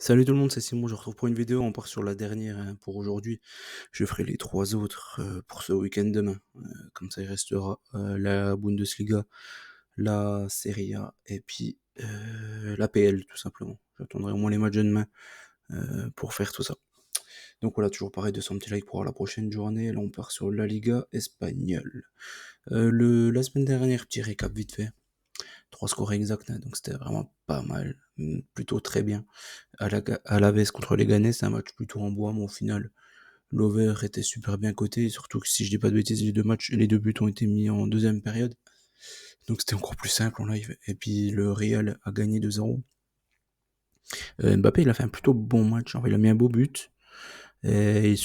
Salut tout le monde, c'est Simon, je retrouve pour une vidéo, on part sur la dernière pour aujourd'hui. Je ferai les trois autres pour ce week-end demain. Comme ça il restera la Bundesliga, la Serie A et puis la PL tout simplement. J'attendrai au moins les matchs de demain pour faire tout ça. Donc voilà, toujours pareil, 200 petits likes pour la prochaine journée. Là on part sur la Liga espagnole. La semaine dernière, petit récap vite fait. Trois scores exacts, hein, donc c'était vraiment pas mal, plutôt très bien. À la veste contre les Ganais, c'est un match plutôt en bois, mais au final, l'over était super bien coté, et surtout que si je dis pas de bêtises, les deux buts ont été mis en deuxième période, donc c'était encore plus simple en live. Et puis le Real a gagné 2-0. Mbappé, il a fait un plutôt bon match, enfin, il a mis un beau but, et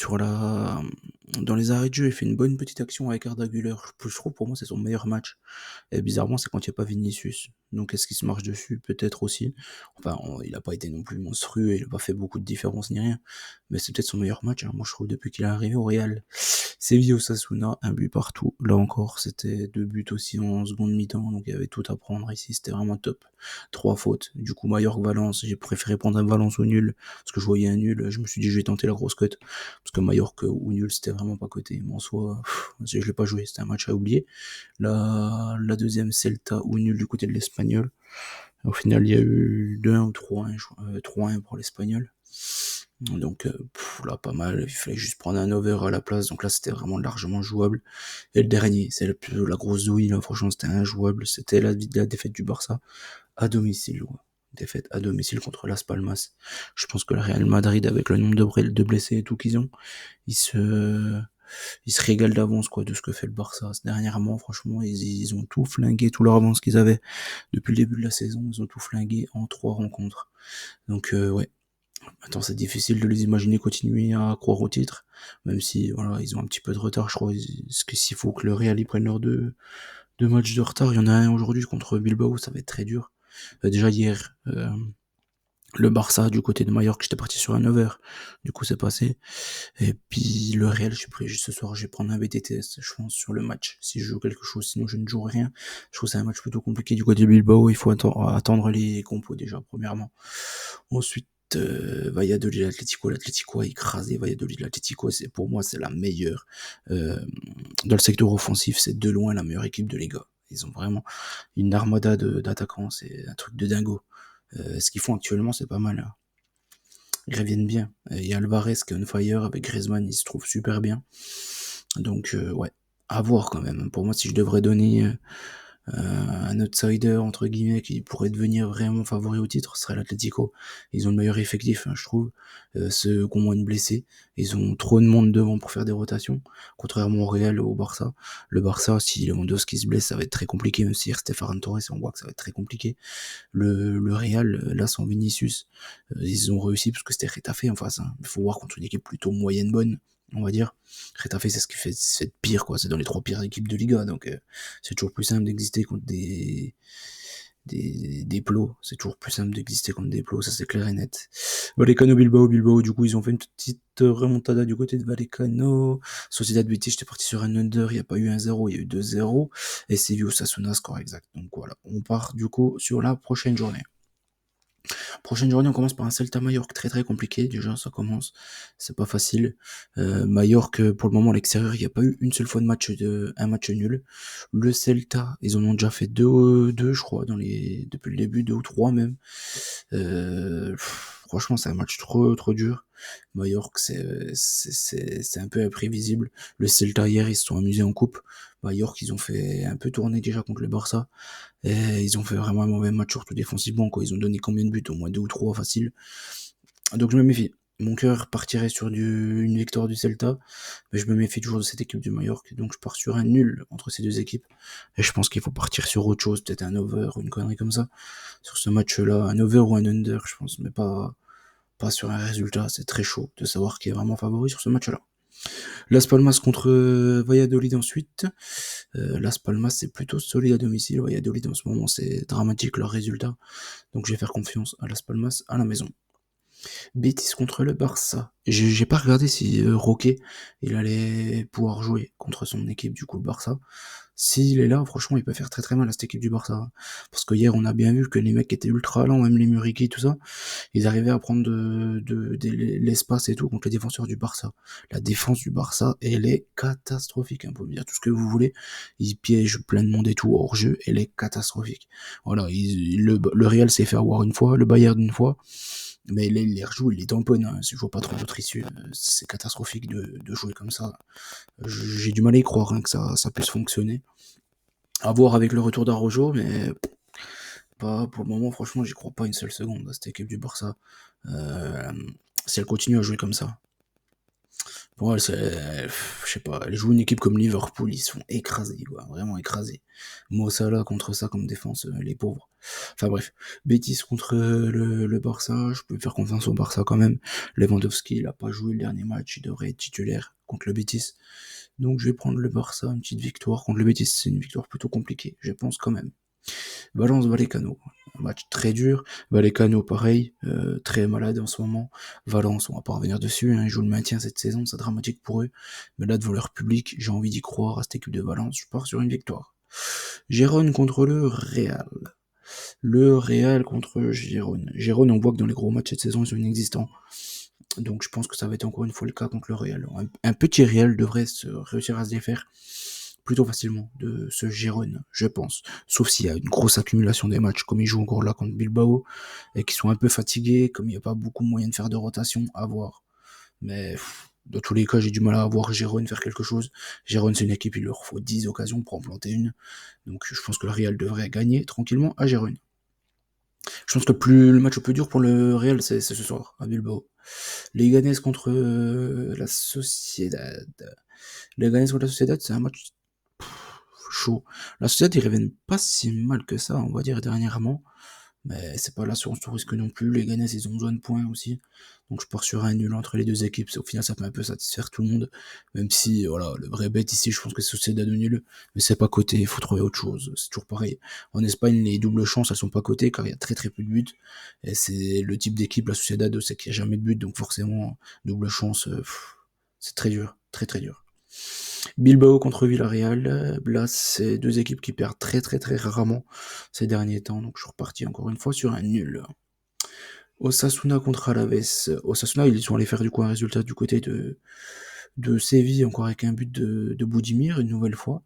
dans les arrêts de jeu, il fait une bonne petite action avec Arda Güler. Je trouve pour moi c'est son meilleur match. Et bizarrement, c'est quand il n'y a pas Vinicius. Donc est-ce qu'il se marche dessus? Peut-être aussi. Enfin, il n'a pas été non plus monstrueux, il n'a pas fait beaucoup de différence ni rien. Mais c'est peut-être son meilleur match, hein. Moi je trouve depuis qu'il est arrivé au Real. Séville Osasuna, un but partout. Là encore, c'était deux buts aussi en seconde mi-temps, donc il y avait tout à prendre ici, c'était vraiment top. Trois fautes. Du coup, Mallorca-Valence, j'ai préféré prendre un Valence au nul, parce que je voyais un nul, je me suis dit je vais tenter la grosse cote, parce que Mallorca ou nul, c'était vraiment pas coté. Mais en soi, je l'ai pas joué, c'était un match à oublier. La deuxième, Celta ou nul du côté de l'Espagnol. Au final, il y a eu 2-1 ou 3-1, 3-1 pour l'Espagnol. Donc là, pas mal. Il fallait juste prendre un over à la place. Donc là, c'était vraiment largement jouable. Et le dernier, c'est la grosse douille. Là, franchement, c'était injouable. C'était la défaite du Barça à domicile. Ouais. Défaite à domicile contre Las Palmas. Je pense que le Real Madrid, avec le nombre de blessés et tout qu'ils ont, ils se, ils se régalent d'avance quoi de ce que fait le Barça. Dernièrement, franchement, ils ont tout flingué, tout leur avance qu'ils avaient depuis le début de la saison. Ils ont tout flingué en trois rencontres. Donc ouais. Maintenant, c'est difficile de les imaginer continuer à croire au titre, même si voilà, ils ont un petit peu de retard, je crois. Parce que s'il faut que le Real y prenne leurs deux matchs de retard, il y en a un aujourd'hui contre Bilbao, ça va être très dur. Déjà hier, le Barça du côté de Mallorca, j'étais parti sur un over, du coup c'est passé. Et puis le Real, je suis prêt juste ce soir, je vais prendre un BTTS, je pense, sur le match, si je joue quelque chose, sinon je ne joue rien. Je trouve que c'est un match plutôt compliqué du côté de Bilbao, il faut attendre les compos déjà, premièrement. Ensuite, Valladolid, l'Atlético a écrasé Valladolid, l'Atlético, pour moi, c'est la meilleure. Euh, dans le secteur offensif, c'est de loin la meilleure équipe de Liga. Ils ont vraiment une armada d'attaquants, c'est un truc de dingo. Ce qu'ils font actuellement, c'est pas mal, hein. Ils reviennent bien. Il y a Alvarez qui est on fire avec Griezmann, il se trouve super bien. Donc, ouais, à voir quand même. Pour moi, si je devrais donner un outsider entre guillemets qui pourrait devenir vraiment favori au titre serait l'Atlético. Ils ont le meilleur effectif, hein, je trouve. Ceux qui ont moins de blessés, ils ont trop de monde devant pour faire des rotations, contrairement au Real ou au Barça. Le Barça, si Lewandowski se blesse, ça va être très compliqué, même si Ferran Torres, on voit que ça va être très compliqué. Le Real, là, sans Vinicius, ils ont réussi parce que c'était Retafe en face, hein. Il faut voir contre une équipe plutôt moyenne bonne, on va dire. Retafe, c'est ce qui fait c'est pire, quoi. C'est dans les trois pires équipes de Liga, donc c'est toujours plus simple d'exister contre des plots. C'est toujours plus simple d'exister contre des plots, ça c'est clair et net. Vallecano Bilbao, du coup, ils ont fait une petite remontada du côté de Vallecano. Sociedad Betis, j'étais parti sur un under, il n'y a pas eu un 0, il y a eu 2-0. Et Séville Osasuna, score exact. Donc voilà, on part du coup sur la prochaine journée. Prochaine journée, on commence par un Celta Mallorca très très compliqué. Déjà, ça commence, c'est pas facile. Mallorca, pour le moment, à l'extérieur, il n'y a pas eu une seule fois un match nul. Le Celta, ils en ont déjà fait deux, je crois, depuis le début, deux ou trois même. Franchement, c'est un match trop trop dur. Mallorca, c'est un peu imprévisible. Le Celta hier, ils se sont amusés en coupe. Mallorca, ils ont fait un peu tourner déjà contre le Barça. Et ils ont fait vraiment un mauvais match, surtout défensivement, quoi. Ils ont donné combien de buts? Au moins deux ou trois, facile. Donc je me méfie. Mon cœur partirait sur une victoire du Celta, mais je me méfie toujours de cette équipe du Mallorca. Donc je pars sur un nul entre ces deux équipes. Et je pense qu'il faut partir sur autre chose, peut-être un over ou une connerie comme ça. Sur ce match-là, un over ou un under, je pense, mais pas sur un résultat. C'est très chaud de savoir qui est vraiment favori sur ce match-là. Las Palmas contre Valladolid ensuite. Las Palmas, c'est plutôt solide à domicile. Valladolid, en ce moment, c'est dramatique leur résultat. Donc, je vais faire confiance à Las Palmas à la maison. Betis contre le Barça. J'ai pas regardé si Roque, il allait pouvoir jouer contre son équipe, du coup, le Barça. S'il est là, franchement, il peut faire très très mal à cette équipe du Barça, hein. Parce que hier, on a bien vu que les mecs étaient ultra lents, même les Muriqi, tout ça, ils arrivaient à prendre l'espace et tout contre les défenseurs du Barça. La défense du Barça, elle est catastrophique, hein, pour me dire tout ce que vous voulez. Ils piègent plein de monde et tout hors jeu, elle est catastrophique. Voilà, le Real s'est fait avoir une fois, le Bayern une fois, mais là, il les rejoue, il les tamponne, hein. Je vois pas trop d'autres issues. C'est catastrophique de jouer comme ça. J'ai du mal à y croire, hein, que ça puisse fonctionner. À voir avec le retour d'Arrojo, mais pas pour le moment, franchement, j'y crois pas une seule seconde à cette équipe du Barça. Euh, Si elle continue à jouer comme ça. Pour elle, je sais pas, elle joue une équipe comme Liverpool, ils sont écrasés, quoi, vraiment écrasés. Mo Salah contre ça comme défense, les pauvres. Enfin bref, Betis contre le Barça, je peux faire confiance au Barça quand même. Lewandowski, il a pas joué le dernier match, il devrait être titulaire contre le Betis. Donc je vais prendre le Barça, une petite victoire contre le Betis, c'est une victoire plutôt compliquée, je pense quand même. Valence-Vallecano, un match très dur. Vallecano, pareil, très malade en ce moment. Valence, on va pas revenir dessus, hein, ils jouent le maintien cette saison, c'est dramatique pour eux. Mais là, devant leur public, j'ai envie d'y croire à cette équipe de Valence, je pars sur une victoire. Gérone contre le Real. Le Real contre Gérone. Gérone, on voit que dans les gros matchs cette saison, ils sont inexistants. Donc je pense que ça va être encore une fois le cas contre le Real. Un petit Real devrait réussir à se défaire plutôt facilement de ce Gérone, je pense. Sauf s'il y a une grosse accumulation des matchs, comme ils jouent encore là contre Bilbao, et qu'ils sont un peu fatigués, comme il n'y a pas beaucoup de moyens de faire de rotation, à voir. Mais dans tous les cas, j'ai du mal à voir Gérone faire quelque chose. Gérone, c'est une équipe, il leur faut 10 occasions pour en planter une. Donc je pense que le Real devrait gagner tranquillement à Gérone. Je pense que le match le plus dur pour le Real, c'est ce soir, à Bilbao. Les Ganes contre la Sociedad. Les Ganes contre la Sociedad, c'est un match chaud. La Sociedad, ils reviennent pas si mal que ça, on va dire, dernièrement. Mais c'est pas l'assurance tout risque non plus. Les Ganes, ils ont besoin de points aussi. Donc je pars sur un nul entre les deux équipes. Au final, ça peut un peu satisfaire tout le monde. Même si, voilà, le vrai bet ici, je pense que c'est Sociedad de nul. Mais c'est pas coté, il faut trouver autre chose. C'est toujours pareil. En Espagne, les doubles chances, elles sont pas cotées car il y a très très peu de buts. Et c'est le type d'équipe, la Sociedad, c'est qu'il n'y a jamais de but. Donc forcément, double chance, c'est très dur. Très très dur. Bilbao contre Villarreal, là c'est deux équipes qui perdent très très très rarement ces derniers temps, donc je suis reparti encore une fois sur un nul. Osasuna contre Alaves. Osasuna, ils sont allés faire du coup un résultat du côté de Séville, encore avec un but de Boudimir, une nouvelle fois.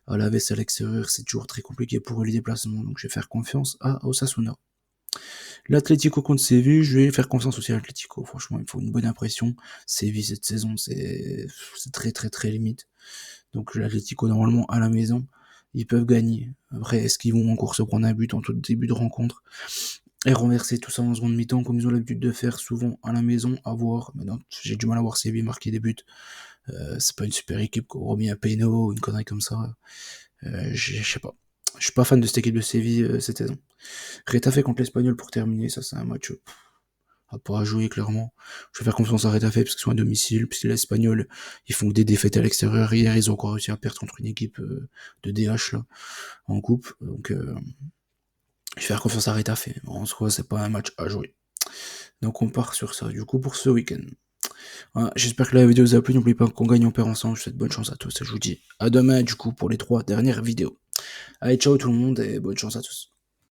Alaves à l'extérieur, c'est toujours très compliqué pour eux les déplacements, donc je vais faire confiance à Osasuna. L'Atlético contre Séville, je vais faire confiance aussi à l'Atlético. Franchement, il faut une bonne impression. Séville cette saison, c'est très très très limite. Donc l'Atlético normalement à la maison, ils peuvent gagner. Après, est-ce qu'ils vont encore se prendre un but en tout début de rencontre et renverser tout ça en seconde mi-temps comme ils ont l'habitude de faire souvent à la maison, à voir. Maintenant, j'ai du mal à voir Séville marquer des buts. C'est pas une super équipe, quoi. Hormis un Peno, une connerie comme ça. Je sais pas. Je suis pas fan de cette équipe de Séville cette saison. Retafe contre l'Espagnol pour terminer, ça c'est un match à pas jouer clairement. Je vais faire confiance à Retafe parce qu'ils sont à domicile, puisque l'Espagnol, ils font que des défaites à l'extérieur. Hier, ils ont encore réussi à perdre contre une équipe de DH là, en coupe. Donc je vais faire confiance à Retafe. En soi, c'est pas un match à jouer. Donc on part sur ça, du coup, pour ce week-end. Voilà, j'espère que la vidéo vous a plu. N'oubliez pas qu'on gagne, on perd ensemble. Je vous souhaite bonne chance à tous et je vous dis à demain, du coup, pour les 3 dernières vidéos. Allez, ciao tout le monde et bonne chance à tous.